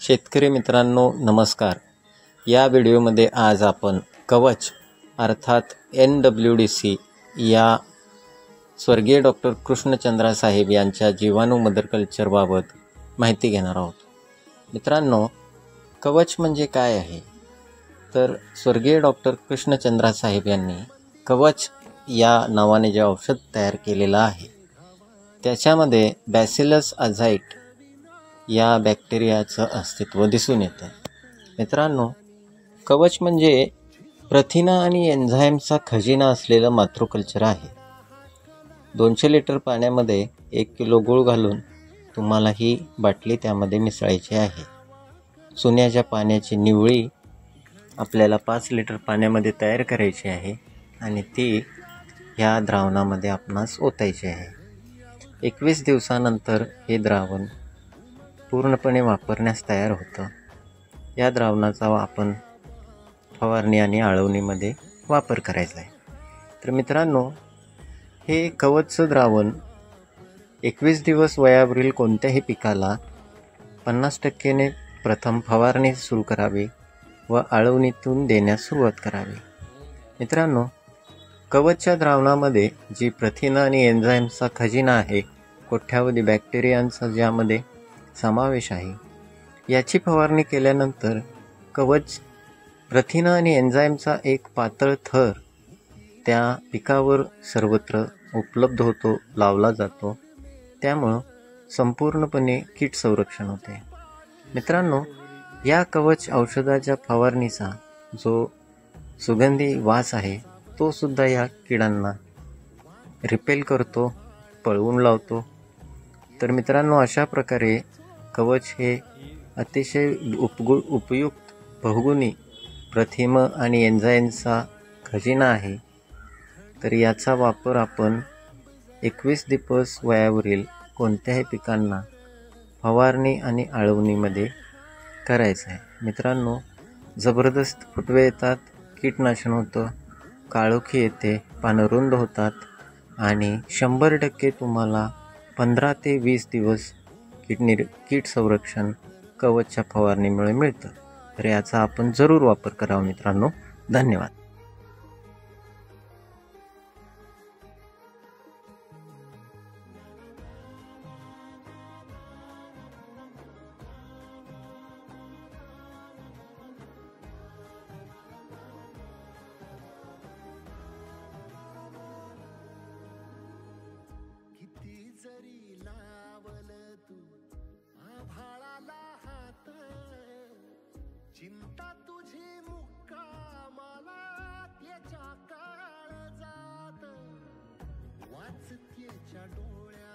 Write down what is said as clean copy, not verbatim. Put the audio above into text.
शेतकरी मित्रांनो नमस्कार. या व्हिडिओमध्ये आज आपण कवच अर्थात NWDC या स्वर्गीय डॉक्टर कृष्णचंद्रा साहेब यांच्या जीवाणू मदर कल्चरबाबत माहिती घेणार आहोत. मित्रांनो, कवच म्हणजे काय आहे? तर स्वर्गीय डॉक्टर कृष्णचंद्रा साहेब यांनी कवच या नावाने जे औषध तयार केलेलं आहे त्याच्यामध्ये बॅसिलस अझाइट या बॅक्टेरियाचं अस्तित्व दिसून येतं. मित्रांनो, कवच म्हणजे प्रथिना आणि एन्झाईमचा खजिना असलेलं मातृकल्चर आहे. 200 लिटर पाण्यामध्ये 1 किलो गूळ घालून तुम्हाला ही बाटली त्यामध्ये मिसळायची आहे. चुन्याच्या पाण्याची निवळी आपल्याला 5 लिटर पाण्यामध्ये तयार करायची आहे आणि ती ह्या द्रावणामध्ये आपणास ओतायची आहे. 21 दिवसानंतर हे द्रावण पूर्णपणे वापरण्यास तयार होतं. या द्रावणाचा आपण फवारणी आणि आळवणीमध्ये वापर करायचा आहे. तर मित्रांनो, हे कवचचं द्रावण 21 दिवस वयावरील कोणत्याही पिकाला 50% प्रथम फवारणी सुरू करावी व आळवणीतून देण्यास सुरुवात करावी. मित्रांनो, कवचच्या द्रावणामध्ये जी प्रथिना आणि एन्झाईमचा खजिना आहे, कोट्यावधी बॅक्टेरियांचा ज्यामध्ये समावेश आहे, याची फवारणी केल्यानंतर कवच प्रथिना आणि एन्झाईमचा एक पातळ थर त्या पिकावर सर्वत्र उपलब्ध होतो, लावला जातो. त्यामुळं संपूर्णपणे कीट संरक्षण होते. मित्रांनो, या कवच औषधाच्या फवारणीचा जो सुगंधी वास आहे तो सुद्धा या किडांना रिपेल करतो, पळवून लावतो. तर मित्रांनो, अशा प्रकारे कवच हे अतिशय उपयुक्त बहुगुणी प्रथिम आणि एन्झाईमचा खजिना आहे. तर याचा वापर आपण 21 दिवस वयावरील कोणत्याही पिकांना फवारणी आणि आळवणीमध्ये करायचं आहे. मित्रांनो, जबरदस्त फुटवे येतात, कीटनाशन होतं, काळोखी येते, पानं रुंद होतात आणि 100% तुम्हाला 15 ते 20 दिवस कीट संरक्षण कवचच्या फवारणीमुळे मिळतं. तर याचा आपण जरूर वापर करावा मित्रांनो. धन्यवाद. जरी लावल तू आभाळाला हात, चिंता तुझी मुक्कामाला त्याच्या काळजात, वाचतेच्या डोळ्या